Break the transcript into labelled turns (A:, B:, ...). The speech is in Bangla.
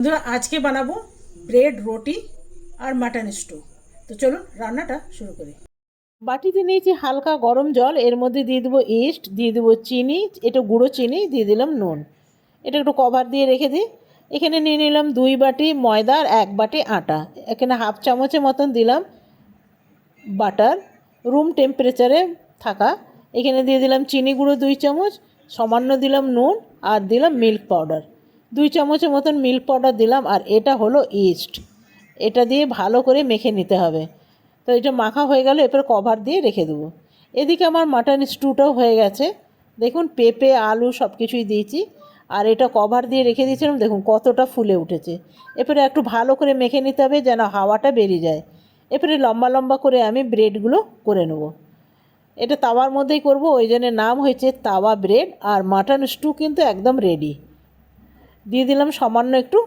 A: বন্ধুরা আজকে বানাবো ব্রেড রুটি আর মাটন স্টু। তো চলুন রান্নাটা শুরু করি। বাটিতে নিয়েছি হালকা গরম জল, এর মধ্যে দিয়ে দেবো ইস্ট, দিয়ে দেবো চিনি, একটু গুঁড়ো চিনি, দিয়ে দিলাম নুন। এটা একটু কভার দিয়ে রেখে দিই। এখানে নিয়ে নিলাম 2 বাটি ময়দা আর 1 বাটি আটা। এখানে হাফ চামচের মতন দিলাম বাটার, রুম টেম্পারেচারে থাকা। এখানে দিয়ে দিলাম চিনি গুঁড়ো 2 চামচ, সামান্য দিলাম নুন, আর দিলাম মিল্ক পাউডার 2 চামচের মতন মিল্ক পাউডার দিলাম। আর এটা হলো ইস্ট। এটা দিয়ে ভালো করে মেখে নিতে হবে। তো এটা মাখা হয়ে গেল, এরপর কভার দিয়ে রেখে দেবো। এদিকে আমার মাটন স্টুটাও হয়ে গেছে। দেখুন পেঁপে আলু সব কিছুই দিয়েছি। আর এটা কভার দিয়ে রেখে দিয়েছিলাম, দেখুন কতটা ফুলে উঠেছে। এরপরে একটু ভালো করে মেখে নিতে হবে যেন হাওয়াটা বেরিয়ে যায়। এরপরে লম্বা লম্বা করে আমি ব্রেডগুলো করে নেব। এটা তাওয়ার মধ্যেই করব, ওই জন্য নাম হয়েছে তাওয়া ব্রেড। আর মাটন স্টু কিন্তু একদম রেডি। দিয়ে দিলাম সামান্য একটু